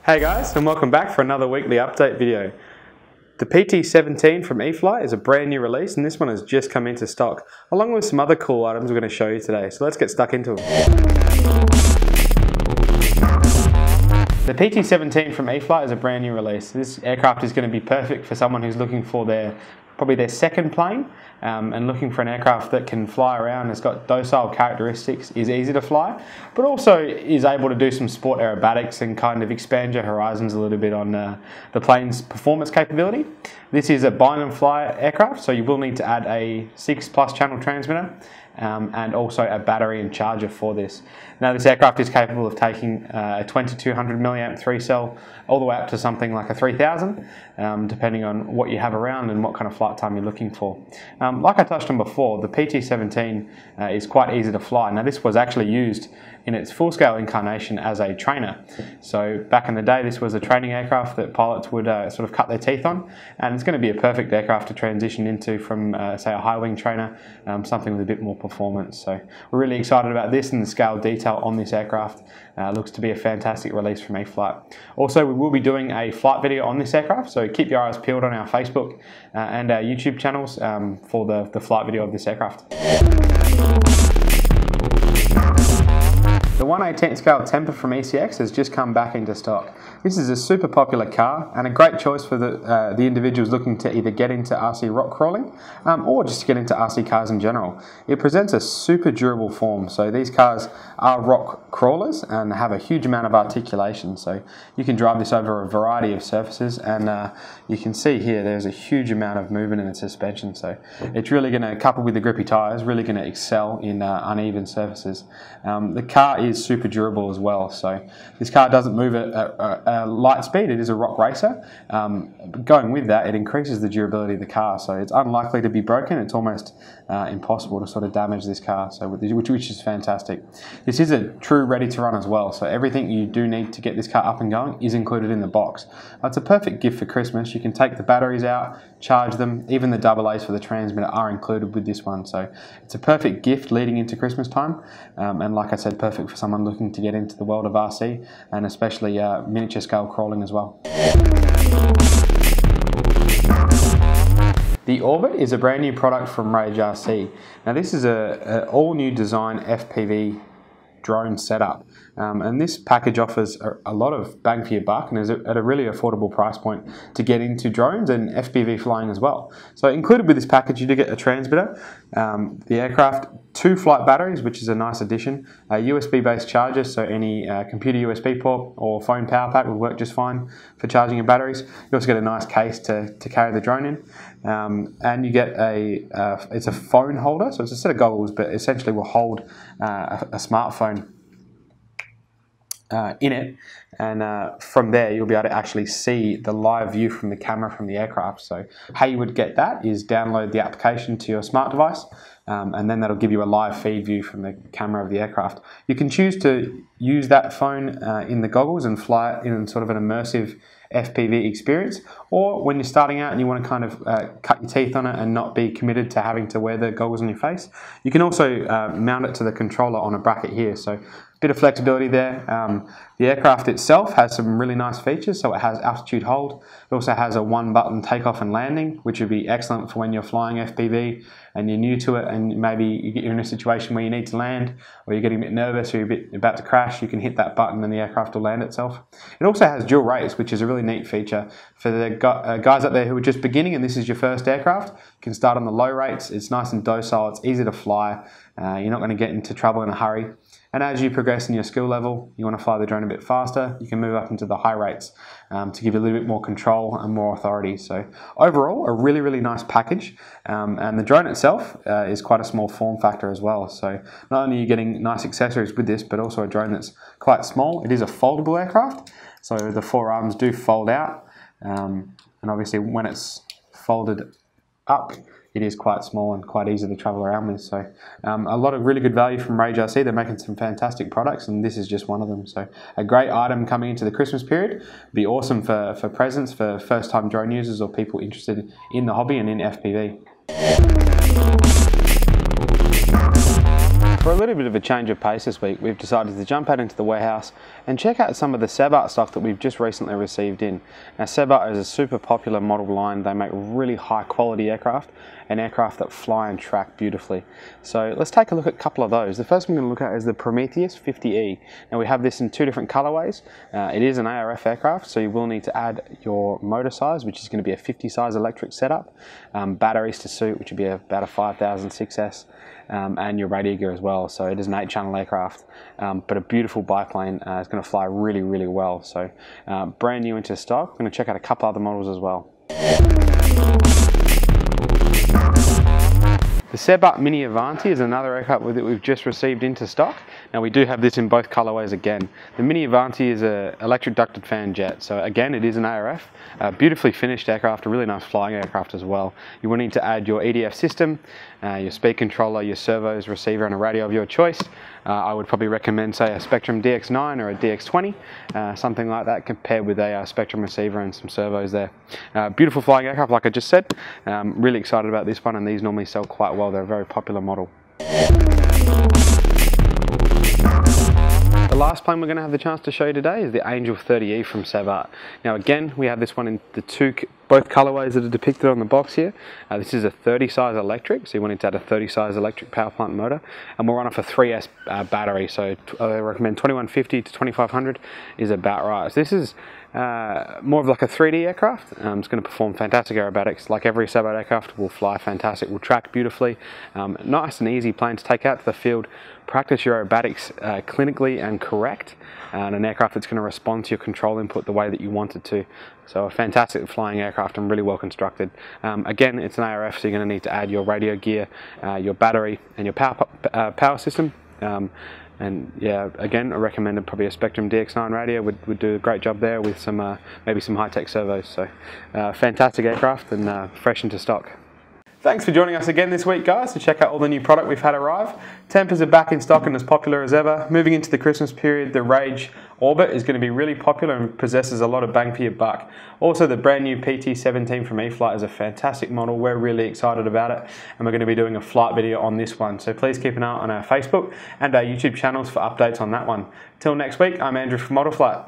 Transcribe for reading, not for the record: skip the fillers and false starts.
Hey guys, and welcome back for another weekly update video. The PT-17 from E-flite is a brand new release, and this one has just come into stock, along with some other cool items we're going to show you today. So let's get stuck into them. The PT-17 from E-flite is a brand new release. This aircraft is going to be perfect for someone who's looking for probably their second plane and looking for an aircraft that can fly around, has got docile characteristics, is easy to fly, but also is able to do some sport aerobatics and kind of expand your horizons a little bit on the plane's performance capability. This is a bind and fly aircraft, so you will need to add a 6+ channel transmitter and also a battery and charger for this. Now this aircraft is capable of taking a 2200 milliamp 3-cell all the way up to something like a 3000, depending on what you have around and what kind of flight time you're looking for. Like I touched on before, the PT-17 is quite easy to fly. Now this was actually used in its full-scale incarnation as a trainer. So back in the day, this was a training aircraft that pilots would sort of cut their teeth on, and it's going to be a perfect aircraft to transition into from, say, a high-wing trainer, something with a bit more performance. So we're really excited about this, and the scale detail on this aircraft looks to be a fantastic release from E-flite. Also, we will be doing a flight video on this aircraft, so keep your eyes peeled on our Facebook and our YouTube channels for the flight video of this aircraft. The 1/18 scale Temper from ECX has just come back into stock. This is a super popular car and a great choice for the individuals looking to either get into RC rock crawling or just to get into RC cars in general. It presents a super durable form, so these cars are rock crawlers and have a huge amount of articulation, so you can drive this over a variety of surfaces, and you can see here there's a huge amount of movement in the suspension, so it's really going to, coupled with the grippy tyres, really going to excel in uneven surfaces. The car is super durable as well, so this car doesn't move at a light speed. It is a rock racer. Going with that, it increases the durability of the car, so it's unlikely to be broken. It's almost impossible to sort of damage this car, so which is fantastic. This is a true ready to run as well, so everything you do need to get this car up and going is included in the box. It's a perfect gift for Christmas. You can take the batteries out, charge them, even the AA's for the transmitter are included with this one, so it's a perfect gift leading into Christmas time, and like I said, perfect for someone looking to get into the world of RC and especially miniature scale crawling as well. The Orbit is a brand new product from Rage RC. Now this is an all new design FPV drone setup, and this package offers a lot of bang for your buck and is at a really affordable price point to get into drones and FPV flying as well. So included with this package, you do get a transmitter, the aircraft, 2 flight batteries, which is a nice addition, a USB based charger, so any computer USB port or phone power pack will work just fine for charging your batteries. You also get a nice case to carry the drone in, and you get it's a phone holder, so it's a set of goggles, but essentially will hold a smartphone in it, and from there you'll be able to actually see the live view from the camera from the aircraft. So how you would get that is download the application to your smart device, and then that'll give you a live feed view from the camera of the aircraft. You can choose to use that phone in the goggles and fly it in sort of an immersive FPV experience, or when you're starting out and you want to kind of cut your teeth on it and not be committed to having to wear the goggles on your face, you can also mount it to the controller on a bracket here, so a bit of flexibility there. The aircraft itself has some really nice features, so it has altitude hold. It also has a 1-button takeoff and landing, which would be excellent for when you're flying FPV and you're new to it and maybe you're in a situation where you need to land, or you're getting a bit nervous or you're about to crash. You can hit that button and the aircraft will land itself. It also has dual rates, which is a really neat feature for the guys out there who are just beginning and this is your first aircraft. You can start on the low rates. It's nice and docile. It's easy to fly. You're not going to get into trouble in a hurry. And as you progress in your skill level, you want to fly the drone a bit faster, you can move up into the high rates to give you a little bit more control and more authority. So overall, a really, really nice package. And the drone itself is quite a small form factor as well. So not only are you getting nice accessories with this, but also a drone that's quite small. It is a foldable aircraft, so the 4 arms do fold out. And obviously when it's folded up, it is quite small and quite easy to travel around with. So a lot of really good value from Rage RC. They're making some fantastic products, and this is just one of them. So a great item coming into the Christmas period. Be awesome for presents for first-time drone users or people interested in the hobby and in FPV. For a little bit of a change of pace this week, we've decided to jump out into the warehouse and check out some of the Sebart stock that we've just recently received in. Now, Sebart is a super popular model line. They make really high quality aircraft and aircraft that fly and track beautifully. So let's take a look at a couple of those. The first one we're going to look at is the Prometheus 50E. Now, we have this in two different colorways. It is an ARF aircraft, so you will need to add your motor size, which is going to be a 50 size electric setup, batteries to suit, which would be about a 5000 6S, and your radio gear as well. So it is an 8-channel aircraft, but a beautiful biplane. It's going to fly really, really well. So brand new into stock. I'm going to check out a couple other models as well. The Sebart Mini Avanti is another aircraft that we've just received into stock. Now, we do have this in both colorways again. The Mini Avanti is an electric ducted fan jet, so again it is an ARF, a beautifully finished aircraft, a really nice flying aircraft as well. You will need to add your EDF system, your speed controller, your servos, receiver and a radio of your choice. I would probably recommend, say, a Spectrum DX9 or a DX20, something like that, compared with a Spectrum receiver and some servos there. Beautiful flying aircraft, like I just said. Really excited about this one, and these normally sell quite well. They're a very popular model. The last plane we're going to have the chance to show you today is the Angel 30E from Sebart. Now, again, we have this one in the both colorways that are depicted on the box here. This is a 30 size electric, so you wanted to add a 30 size electric power plant motor, and we'll run off a 3S battery, so I recommend 2150 to 2500 is about right. So this is more of like a 3D aircraft. It's going to perform fantastic aerobatics. Like every Sebart aircraft, will fly fantastic, will track beautifully. Nice and easy plane to take out to the field, practice your aerobatics clinically and correct, and an aircraft that's going to respond to your control input the way that you want it to. So a fantastic flying aircraft and really well constructed. Again, it's an ARF, so you're going to need to add your radio gear, your battery and your power system. And yeah, again, I recommend probably a Spectrum DX9 radio would do a great job there with some maybe some high-tech servos. So fantastic aircraft and fresh into stock. Thanks for joining us again this week, guys, to check out all the new product we've had arrive. Tempers are back in stock and as popular as ever. Moving into the Christmas period, the Rage Orbit is going to be really popular and possesses a lot of bang for your buck. Also, the brand new PT-17 from E-flite is a fantastic model. We're really excited about it, and we're going to be doing a flight video on this one. So please keep an eye on our Facebook and our YouTube channels for updates on that one. Till next week, I'm Andrew from Model Flight.